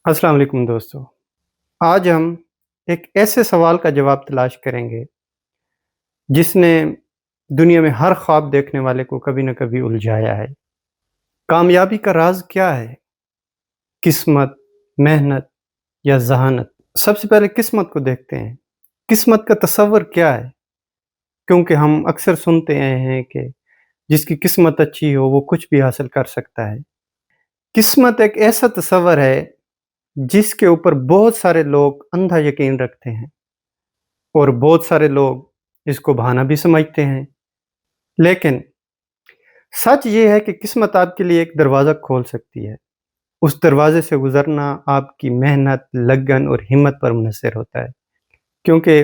अस्सलाम वालेकुम दोस्तों। आज हम एक ऐसे सवाल का जवाब तलाश करेंगे जिसने दुनिया में हर ख्वाब देखने वाले को कभी न कभी उलझाया है। कामयाबी का राज क्या है? किस्मत, मेहनत या ज़हानत? सबसे पहले किस्मत को देखते हैं। किस्मत का तसव्वुर क्या है? क्योंकि हम अक्सर सुनते आए हैं कि जिसकी किस्मत अच्छी हो वो कुछ भी हासिल कर सकता है। किस्मत एक ऐसा तसव्वुर है जिसके ऊपर बहुत सारे लोग अंधा यकीन रखते हैं। और बहुत सारे लोग इसको बहाना भी समझते हैं। लेकिन सच ये है कि किस्मत आपके लिए एक दरवाज़ा खोल सकती है। उस दरवाज़े से गुज़रना आपकी मेहनत, लगन और हिम्मत पर मुनहसर होता है। क्योंकि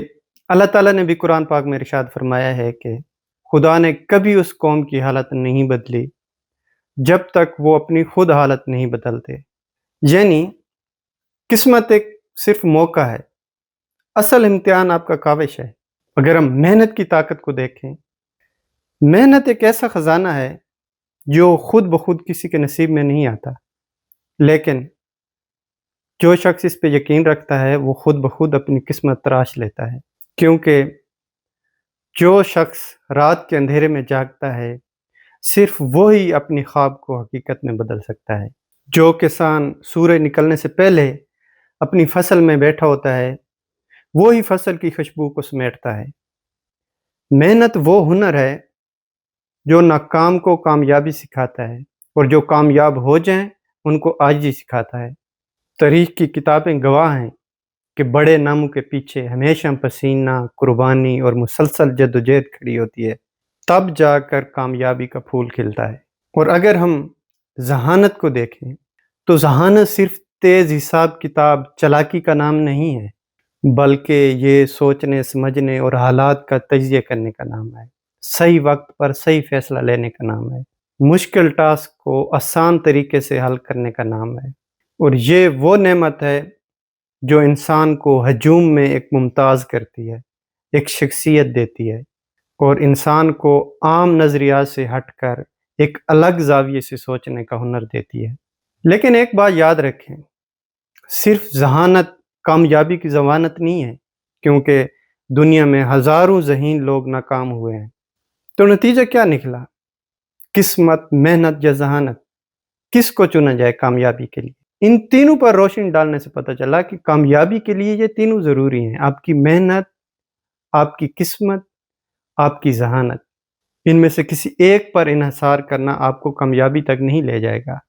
अल्लाह ताला ने भी कुरान पाक में इरशाद फरमाया है कि खुदा ने कभी उस कौम की हालत नहीं बदली जब तक वो अपनी खुद हालत नहीं बदलते। यानी किस्मत एक सिर्फ़ मौका है, असल इम्तिहान आपका काविश है। अगर हम मेहनत की ताकत को देखें, मेहनत एक ऐसा खजाना है जो खुद ब खुद किसी के नसीब में नहीं आता, लेकिन जो शख्स इस पे यकीन रखता है वो खुद ब खुद अपनी किस्मत तराश लेता है। क्योंकि जो शख्स रात के अंधेरे में जागता है, सिर्फ वो ही अपनी ख्वाब को हकीकत में बदल सकता है। जो किसान सूरज निकलने से पहले अपनी फसल में बैठा होता है, वो ही फसल की खुशबू को समेटता है। मेहनत वो हुनर है जो नाकाम को कामयाबी सिखाता है और जो कामयाब हो जाएं उनको आजिज़ी सिखाता है। तारीख की किताबें गवाह हैं कि बड़े नामों के पीछे हमेशा पसीना, कुर्बानी और मुसलसल जद्दोजहद खड़ी होती है, तब जाकर कामयाबी का फूल खिलता है। और अगर हम ज़हानत को देखें तो ज़हानत सिर्फ तेज़ हिसाब किताब चालाकी का नाम नहीं है, बल्कि ये सोचने, समझने और हालात का तजिया करने का नाम है। सही वक्त पर सही फैसला लेने का नाम है। मुश्किल टास्क को आसान तरीके से हल करने का नाम है। और ये वो नेमत है जो इंसान को हजूम में एक मुमताज़ करती है, एक शख्सियत देती है और इंसान को आम नज़रियात से हटकर एक अलग ज़ाविये से सोचने का हुनर देती है। लेकिन एक बात याद रखें, सिर्फ ज़हानत कामयाबी की ज़मानत नहीं है, क्योंकि दुनिया में हज़ारों ज़हीन लोग नाकाम हुए हैं। तो नतीजा क्या निकला? किस्मत, मेहनत या ज़हानत? किसको चुना जाए कामयाबी के लिए? इन तीनों पर रोशनी डालने से पता चला कि कामयाबी के लिए ये तीनों ज़रूरी हैं। आपकी मेहनत, आपकी किस्मत, आपकी ज़हानत। इनमें से किसी एक पर इन्हिसार करना आपको कामयाबी तक नहीं ले जाएगा।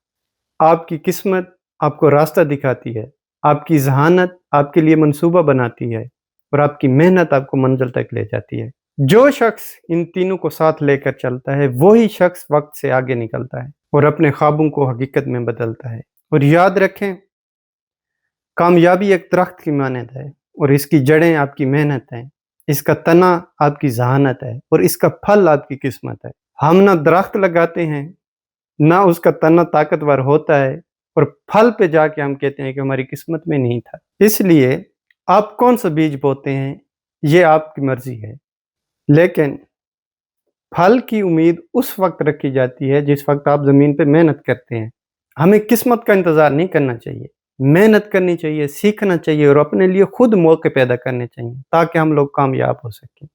आपकी किस्मत आपको रास्ता दिखाती है, आपकी ज़हानत आपके लिए मंसूबा बनाती है और आपकी मेहनत आपको मंज़िल तक ले जाती है। जो शख्स इन तीनों को साथ लेकर चलता है, वही शख्स वक़्त से आगे निकलता है और अपने ख्वाबों को हकीकत में बदलता है। और याद रखें, कामयाबी एक दरख्त की मानद है और इसकी जड़ें आपकी मेहनत हैं, इसका तना आपकी ज़हानत है और इसका फल आपकी किस्मत है। हम ना दरख्त लगाते हैं, ना उसका तना ताकतवर होता है और फल पे जाके हम कहते हैं कि हमारी किस्मत में नहीं था। इसलिए आप कौन सा बीज बोते हैं, ये आपकी मर्ज़ी है। लेकिन फल की उम्मीद उस वक़्त रखी जाती है जिस वक़्त आप ज़मीन पे मेहनत करते हैं। हमें किस्मत का इंतज़ार नहीं करना चाहिए, मेहनत करनी चाहिए, सीखना चाहिए और अपने लिए खुद मौके पैदा करने चाहिए ताकि हम लोग कामयाब हो सकें।